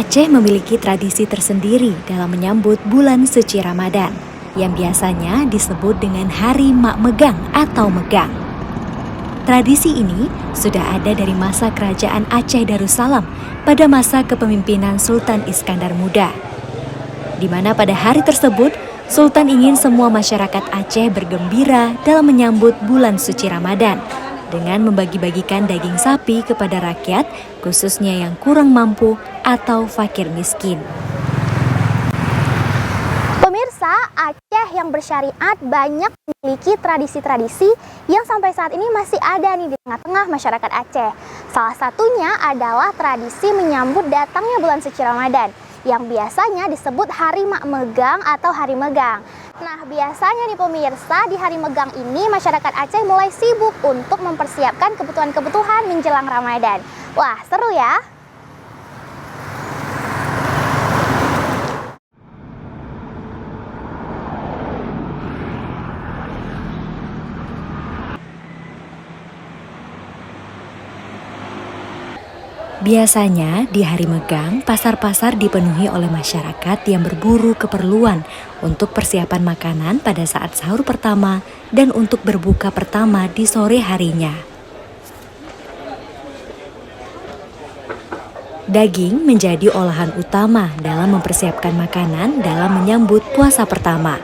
Aceh memiliki tradisi tersendiri dalam menyambut bulan suci Ramadan, yang biasanya disebut dengan Hari Mak Megang atau Megang. Tradisi ini sudah ada dari masa Kerajaan Aceh Darussalam pada masa kepemimpinan Sultan Iskandar Muda, di mana pada hari tersebut Sultan ingin semua masyarakat Aceh bergembira dalam menyambut bulan suci Ramadan dengan membagi-bagikan daging sapi kepada rakyat, khususnya yang kurang mampu atau fakir miskin. Pemirsa, Aceh yang bersyariat banyak memiliki tradisi-tradisi yang sampai saat ini masih ada nih di tengah-tengah masyarakat Aceh. Salah satunya adalah tradisi menyambut datangnya bulan suci Ramadan, yang biasanya disebut Hari Mak Megang atau Hari Megang. Nah, biasanya nih pemirsa, di Hari Megang ini masyarakat Aceh mulai sibuk untuk mempersiapkan kebutuhan-kebutuhan menjelang Ramadan. Wah, seru ya! Biasanya di hari Megang, pasar-pasar dipenuhi oleh masyarakat yang berburu keperluan untuk persiapan makanan pada saat sahur pertama dan untuk berbuka pertama di sore harinya. Daging menjadi olahan utama dalam mempersiapkan makanan dalam menyambut puasa pertama.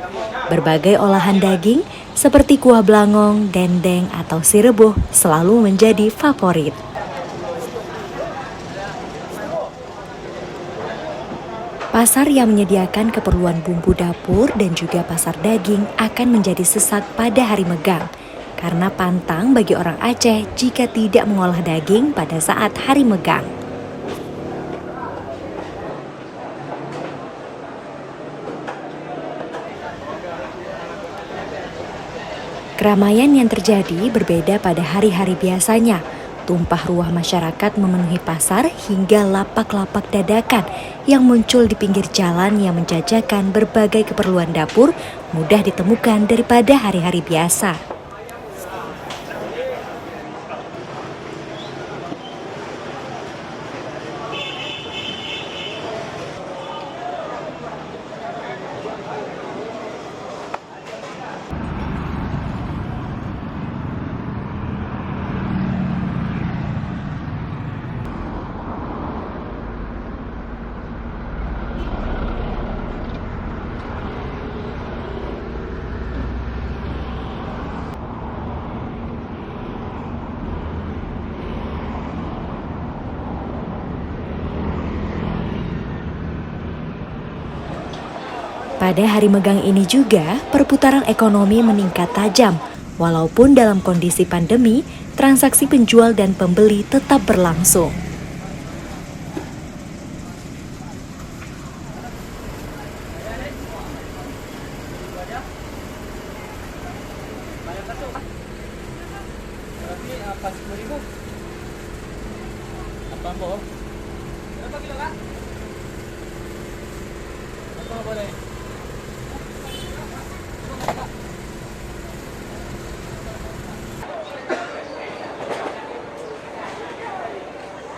Berbagai olahan daging seperti kuah belangong, dendeng, atau sirebuh selalu menjadi favorit. Pasar yang menyediakan keperluan bumbu dapur dan juga pasar daging akan menjadi sesak pada hari Megang, karena pantang bagi orang Aceh jika tidak mengolah daging pada saat hari Megang. Keramaian yang terjadi berbeda pada hari-hari biasanya. Tumpah ruah masyarakat memenuhi pasar hingga lapak-lapak dadakan yang muncul di pinggir jalan yang menjajakan berbagai keperluan dapur mudah ditemukan daripada hari-hari biasa. Pada hari Megang ini juga, perputaran ekonomi meningkat tajam. Walaupun dalam kondisi pandemi, transaksi penjual dan pembeli tetap berlangsung.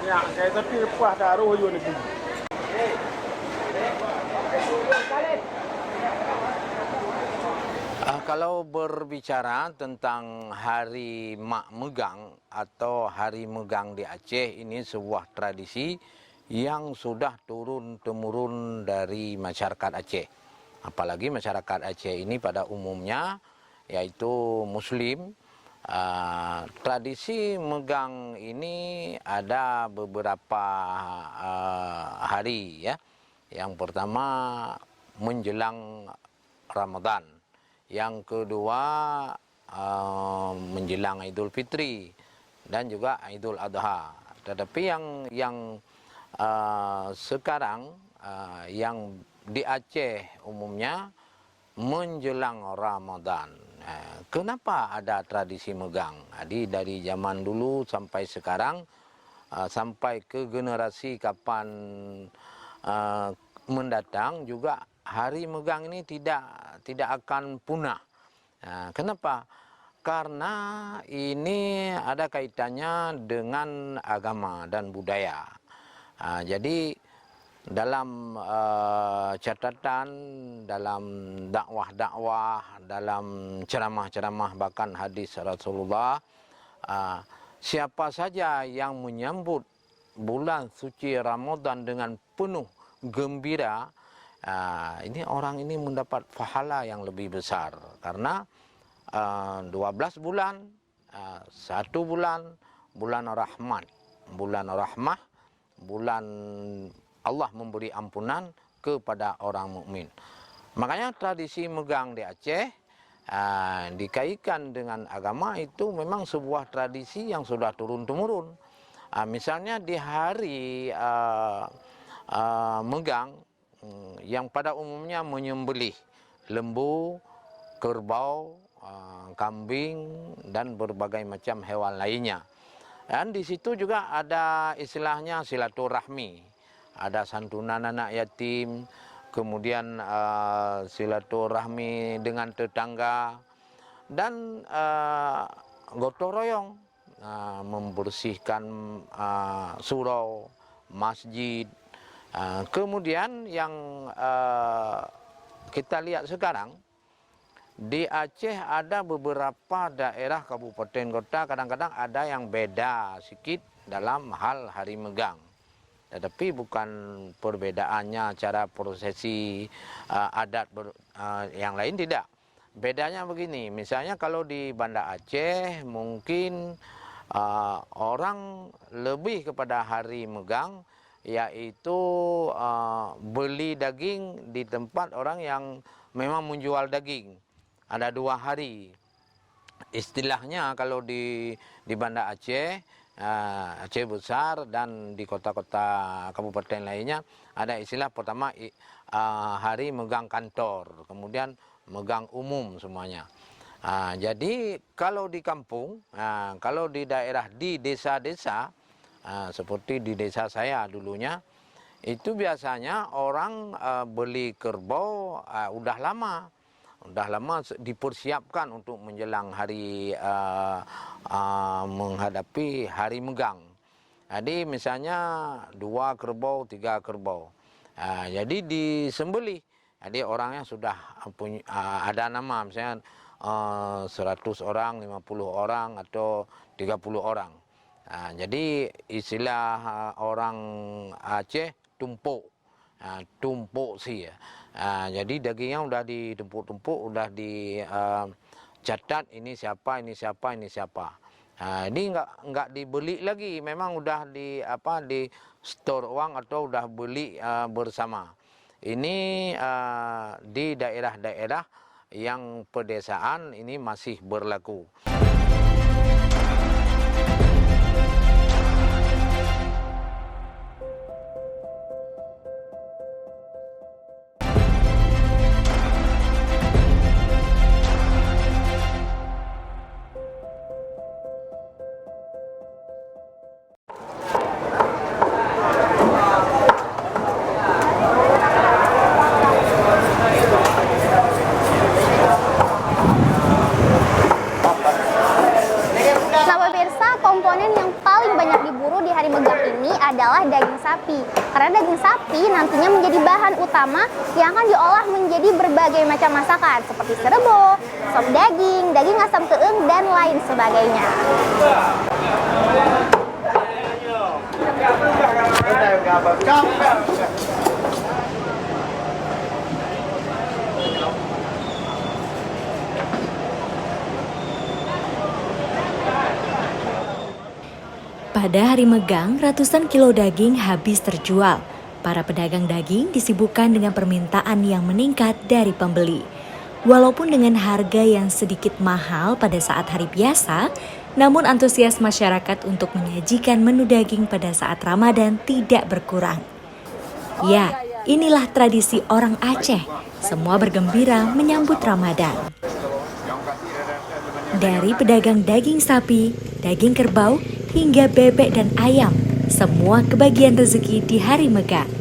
Ya, saya tapi lepas dah roh you ni. Kalau berbicara tentang Hari Mak Megang atau Hari Megang di Aceh, ini sebuah tradisi yang sudah turun-temurun dari masyarakat Aceh. Apalagi masyarakat Aceh ini pada umumnya yaitu Muslim. Tradisi megang ini ada beberapa hari ya. Yang pertama menjelang Ramadan, yang kedua menjelang Idul Fitri dan juga Idul Adha. Tetapi yang sekarang yang di Aceh umumnya menjelang Ramadan. Kenapa ada tradisi megang? Jadi dari zaman dulu sampai sekarang, sampai ke generasi kapan mendatang juga hari megang ini tidak akan punah. Kenapa? Karena ini ada kaitannya dengan agama dan budaya. Jadi dalam catatan, dalam dakwah-dakwah, dalam ceramah-ceramah, bahkan hadis Rasulullah, siapa saja yang menyambut bulan suci Ramadan dengan penuh gembira, ini orang ini mendapat pahala yang lebih besar. Karena 12 bulan, 1 bulan, bulan rahmat, bulan rahmah, bulan Allah memberi ampunan kepada orang mukmin. Makanya tradisi megang di Aceh dikaitkan dengan agama itu memang sebuah tradisi yang sudah turun-temurun. Misalnya di hari megang yang pada umumnya menyembelih lembu, kerbau, kambing dan berbagai macam hewan lainnya. Dan di situ juga ada istilahnya silaturahmi. Ada santunan anak yatim, kemudian silaturahmi dengan tetangga, dan gotong royong membersihkan surau, masjid. Kemudian yang kita lihat sekarang, di Aceh ada beberapa daerah kabupaten kota kadang-kadang ada yang beda sedikit dalam hal hari megang. Tetapi bukan perbedaannya cara prosesi adat yang lain, tidak. Bedanya begini, misalnya kalau di Banda Aceh mungkin orang lebih kepada hari megang, yaitu beli daging di tempat orang yang memang menjual daging. Ada 2 hari. Istilahnya kalau di Banda Aceh, Aceh besar dan di kota-kota kabupaten lainnya ada istilah pertama hari megang kantor, kemudian megang umum semuanya. Jadi kalau di kampung, kalau di daerah, di desa-desa, seperti di desa saya dulunya, itu biasanya orang beli kerbau udah lama dipersiapkan untuk menjelang hari menghadapi hari megang. Jadi misalnya 2 kerbau, 3 kerbau. Jadi disembelih. Jadi orangnya sudah punya, ada nama, misalnya 100 orang, 50 orang, atau 30 orang. Jadi istilah orang Aceh tumpuk. Tumpuk sih ya. Jadi dagingnya udah ditumpuk-tumpuk, udah dicatat ini siapa, ini siapa, ini siapa. Ini nggak dibeli lagi, memang udah di store uang atau udah beli bersama. Ini di daerah-daerah yang pedesaan ini masih berlaku. Adalah daging sapi. Karena daging sapi nantinya menjadi bahan utama yang akan diolah menjadi berbagai macam masakan seperti serbo, sop daging, daging asam teung, dan lain sebagainya. Pada hari megang, ratusan kilo daging habis terjual. Para pedagang daging disibukkan dengan permintaan yang meningkat dari pembeli. Walaupun dengan harga yang sedikit mahal pada saat hari biasa, namun antusias masyarakat untuk menyajikan menu daging pada saat Ramadan tidak berkurang. Ya, inilah tradisi orang Aceh. Semua bergembira menyambut Ramadan. Dari pedagang daging sapi, daging kerbau, hingga bebek dan ayam, semua kebagian rezeki di hari megang.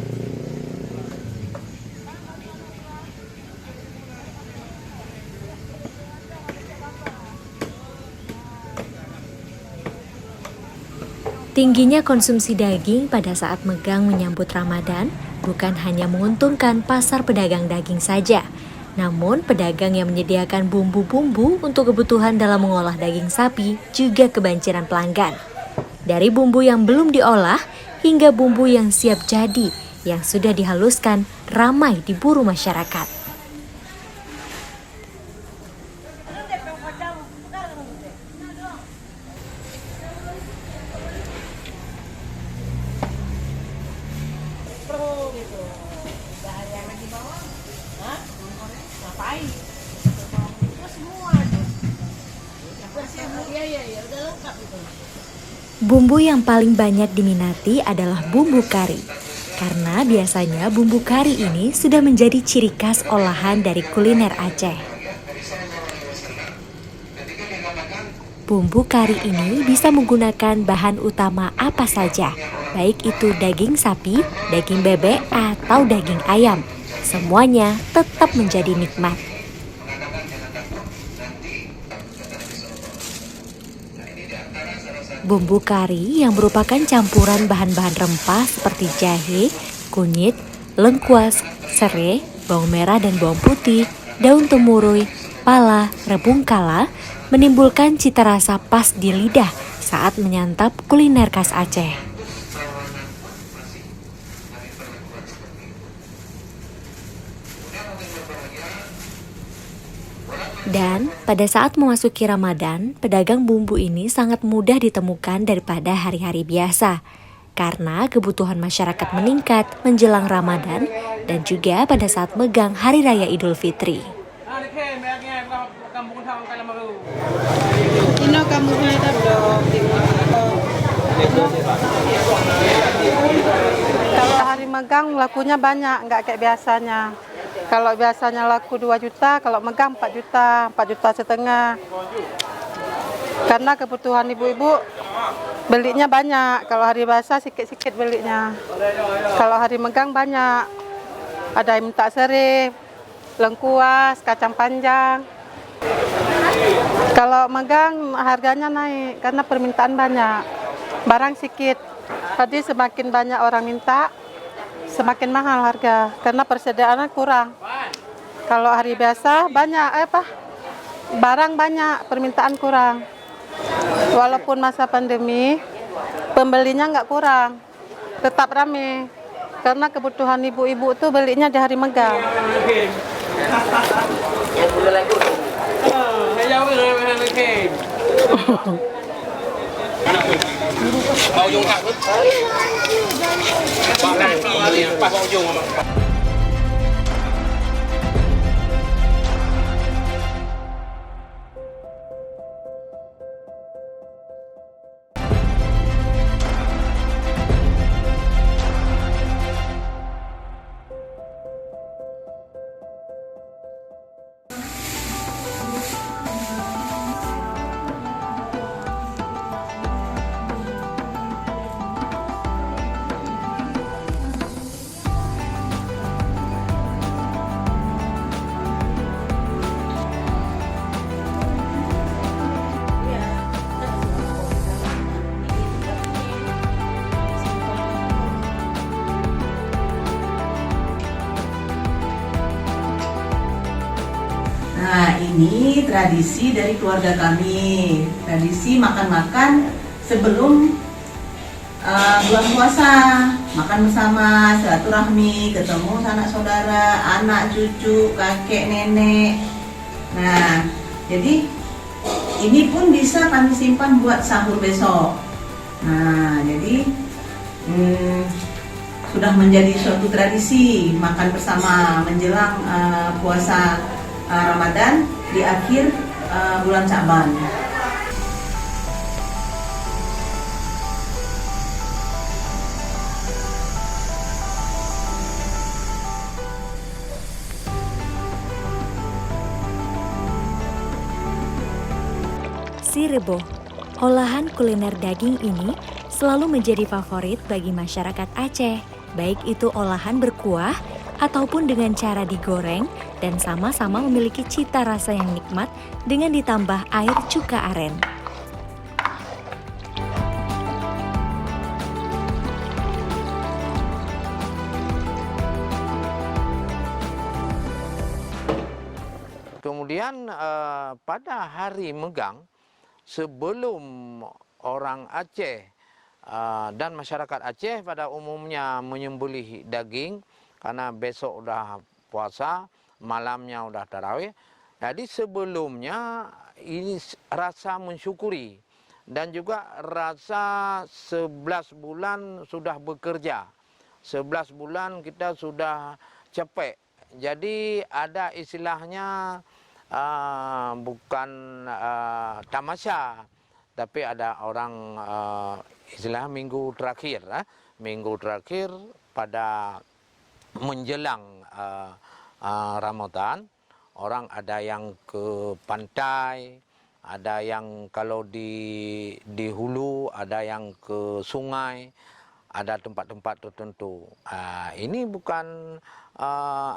Tingginya konsumsi daging pada saat megang menyambut Ramadan bukan hanya menguntungkan pasar pedagang daging saja, namun pedagang yang menyediakan bumbu-bumbu untuk kebutuhan dalam mengolah daging sapi juga kebanjiran pelanggan. Dari bumbu yang belum diolah hingga bumbu yang siap jadi, yang sudah dihaluskan ramai diburu masyarakat. Bumbu yang paling banyak diminati adalah bumbu kari, karena biasanya bumbu kari ini sudah menjadi ciri khas olahan dari kuliner Aceh. Bumbu kari ini bisa menggunakan bahan utama apa saja, baik itu daging sapi, daging bebek, atau daging ayam. Semuanya tetap menjadi nikmat. Bumbu kari yang merupakan campuran bahan-bahan rempah seperti jahe, kunyit, lengkuas, serai, bawang merah dan bawang putih, daun temurui, pala, rebung kala, menimbulkan cita rasa pas di lidah saat menyantap kuliner khas Aceh. Dan pada saat memasuki Ramadan, pedagang bumbu ini sangat mudah ditemukan daripada hari-hari biasa. Karena kebutuhan masyarakat meningkat menjelang Ramadan dan juga pada saat megang Hari Raya Idul Fitri. Kalau hari megang lakunya banyak, nggak kayak biasanya. Kalau biasanya laku 2 juta, kalau megang 4 juta, 4 juta setengah. Karena kebutuhan ibu-ibu belinya banyak. Kalau hari biasa sikit-sikit belinya. Kalau hari megang banyak. Ada yang minta serai, lengkuas, kacang panjang. Kalau megang harganya naik karena permintaan banyak. Barang sikit. Jadi semakin banyak orang minta, semakin mahal harga karena persediaannya kurang. Kalau hari biasa banyak barang banyak, permintaan kurang. Walaupun masa pandemi, pembelinya nggak kurang, tetap ramai karena kebutuhan ibu-ibu tuh belinya di hari megang. Nah, ini tradisi dari keluarga kami. Tradisi makan-makan sebelum bulan puasa. Makan bersama, silaturahmi, ketemu sanak saudara, anak, cucu, kakek, nenek. Nah, jadi ini pun bisa kami simpan buat sahur besok. Nah, jadi sudah menjadi suatu tradisi makan bersama menjelang puasa Ramadan di akhir bulan Sya'ban. Sirebo, olahan kuliner daging ini selalu menjadi favorit bagi masyarakat Aceh, baik itu olahan berkuah ataupun dengan cara digoreng dan sama-sama memiliki cita rasa yang nikmat dengan ditambah air cuka aren. kemudian pada hari megang, sebelum orang Aceh dan masyarakat Aceh pada umumnya menyembelih daging, karena besok udah puasa, malamnya udah tarawih. Jadi sebelumnya ini rasa mensyukuri dan juga rasa 11 bulan sudah bekerja. 11 bulan kita sudah capek. Jadi ada istilahnya bukan tamasya, tapi ada orang istilah minggu terakhir. Minggu terakhir pada menjelang Ramadan, orang ada yang ke pantai, ada yang kalau di hulu, ada yang ke sungai, ada tempat-tempat tertentu. Ini bukan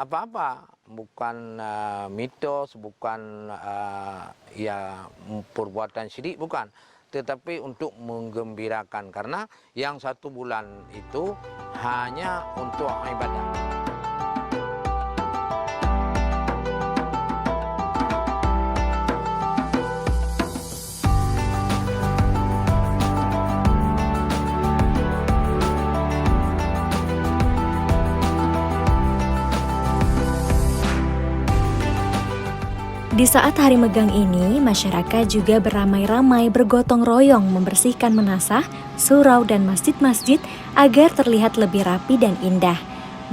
apa-apa, bukan mitos, bukan ya perbuatan syirik, bukan. Tetapi untuk menggembirakan, karena yang 1 bulan itu hanya untuk ibadah. Di saat hari megang ini, masyarakat juga beramai-ramai bergotong royong membersihkan menasah, surau dan masjid-masjid agar terlihat lebih rapi dan indah.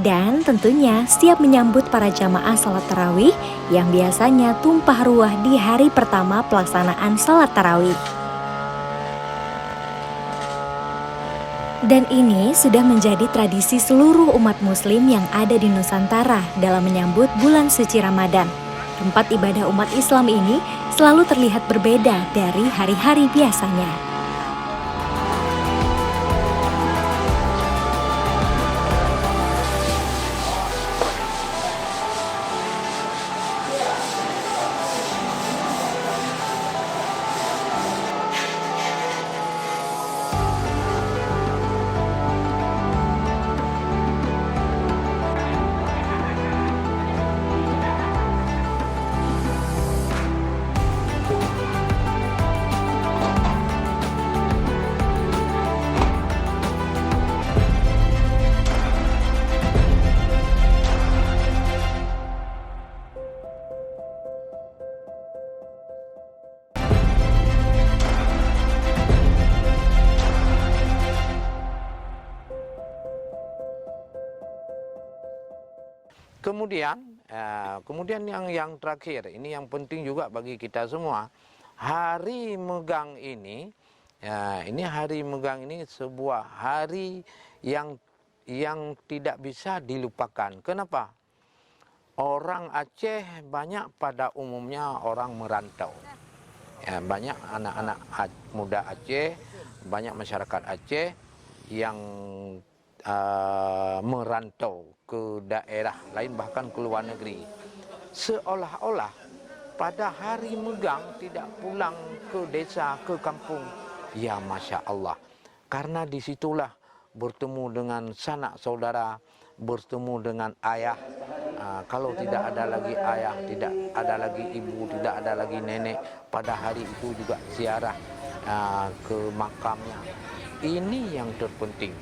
Dan tentunya siap menyambut para jamaah salat tarawih yang biasanya tumpah ruah di hari pertama pelaksanaan salat tarawih. Dan ini sudah menjadi tradisi seluruh umat muslim yang ada di Nusantara dalam menyambut bulan suci Ramadan. Tempat ibadah umat Islam ini selalu terlihat berbeda dari hari-hari biasanya. Kemudian yang terakhir, ini yang penting juga bagi kita semua. Hari megang ini, hari megang ini sebuah hari yang tidak bisa dilupakan. Kenapa? Orang Aceh banyak pada umumnya orang merantau. Banyak anak-anak muda Aceh, banyak masyarakat Aceh yang merantau ke daerah lain, bahkan ke luar negeri. Seolah-olah pada hari megang tidak pulang ke desa, ke kampung. Ya Masya Allah. Karena disitulah bertemu dengan sanak saudara, bertemu dengan ayah. Kalau tidak ada lagi ayah, tidak ada lagi ibu, tidak ada lagi nenek, pada hari itu juga ziarah ke makamnya. Ini yang terpenting.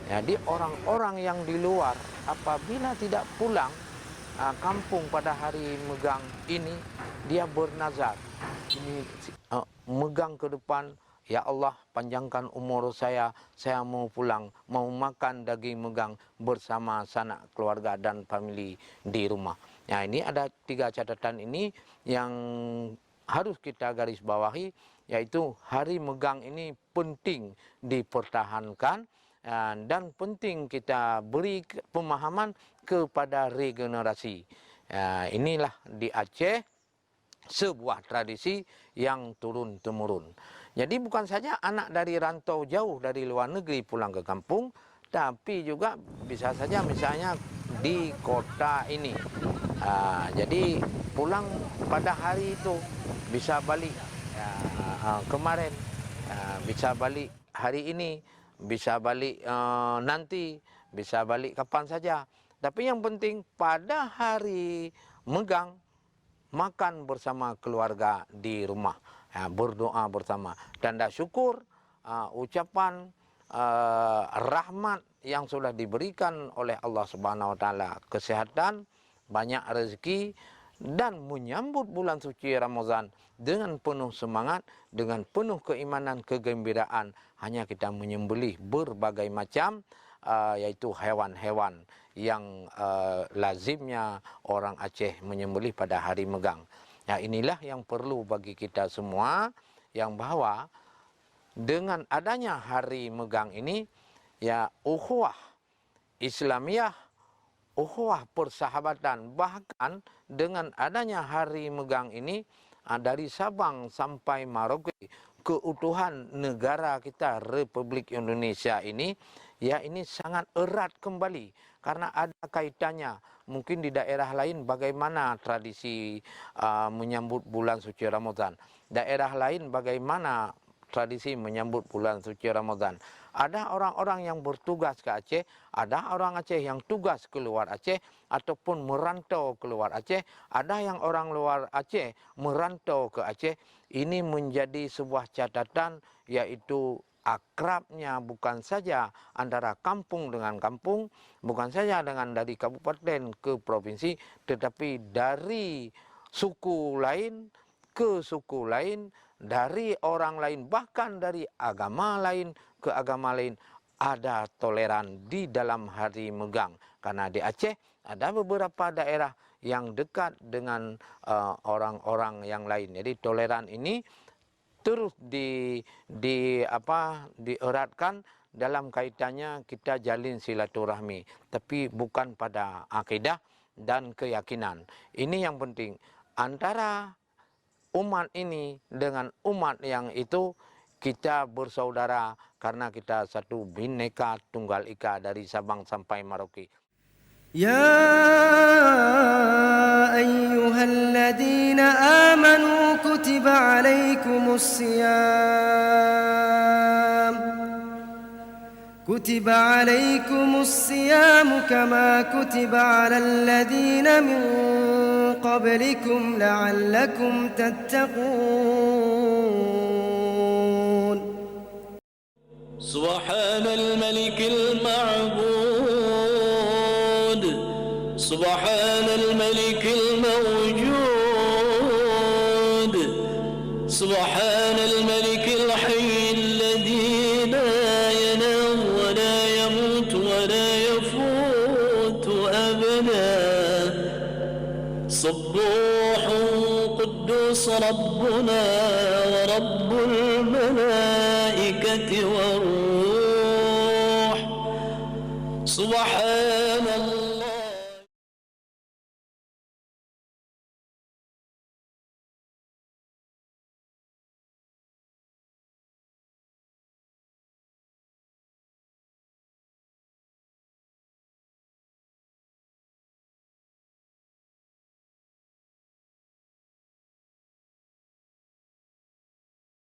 Jadi orang-orang yang di luar apabila tidak pulang kampung pada hari megang ini, dia bernazar, ini megang ke depan, ya Allah panjangkan umur saya mau pulang, mau makan daging megang bersama sanak keluarga dan famili di rumah. Ini ada 3 catatan ini yang harus kita garis bawahi, yaitu hari megang ini penting dipertahankan. Dan penting kita beri pemahaman kepada regenerasi. Inilah di Aceh sebuah tradisi yang turun-temurun. Jadi bukan saja anak dari rantau jauh dari luar negeri pulang ke kampung, tapi juga bisa saja misalnya di kota ini. Jadi pulang pada hari itu, bisa balik kemarin, bisa balik hari ini, bisa balik nanti, bisa balik kapan saja. Tapi yang penting pada hari megang, makan bersama keluarga di rumah, berdoa bersama. Tanda syukur, ucapan rahmat yang sudah diberikan oleh Allah Subhanahu wa taala, kesehatan, banyak rezeki, dan menyambut bulan suci Ramadan dengan penuh semangat, dengan penuh keimanan, kegembiraan. Hanya kita menyembelih berbagai macam yaitu hewan-hewan yang lazimnya orang Aceh menyembelih pada hari megang. Ya, inilah yang perlu bagi kita semua, yang bahwa dengan adanya hari megang ini, ya, ukhuwah Islamiyah, ukhuwah persahabatan, bahkan dengan adanya hari megang ini, dari Sabang sampai Merauke, keutuhan negara kita Republik Indonesia ini, ya, ini sangat erat kembali. Karena ada kaitannya, mungkin di daerah lain bagaimana tradisi menyambut bulan suci Ramadan. Daerah lain bagaimana tradisi menyambut bulan suci Ramadan. Ada orang-orang yang bertugas ke Aceh, ada orang Aceh yang tugas keluar Aceh ataupun merantau keluar Aceh, ada yang orang luar Aceh merantau ke Aceh. Ini menjadi sebuah catatan, yaitu akrabnya bukan saja antara kampung dengan kampung, bukan saja dengan dari kabupaten ke provinsi, tetapi dari suku lain ke suku lain, dari orang lain, bahkan dari agama lain ke agama lain, ada toleran di dalam hari megang. Karena di Aceh ada beberapa daerah yang dekat dengan orang-orang yang lain. Jadi toleran ini terus dieratkan dalam kaitannya kita jalin silaturahmi, tapi bukan pada akidah dan keyakinan. Ini yang penting, antara umat ini dengan umat yang itu, kita bersaudara karena kita satu Bhinneka Tunggal Ika dari Sabang sampai Merauke. يا أيها الذين آمنوا كتب عليكم الصيام كما كتب على الذين من قبلكم لعلكم تتقون سبحان الملك المعبود سبحان الملك الموجود سبحان الملك الحي الذي لا ينام ولا يموت ولا يفوت أبدا صبوح قدوس ربنا ورب الملائكة والروح سبحان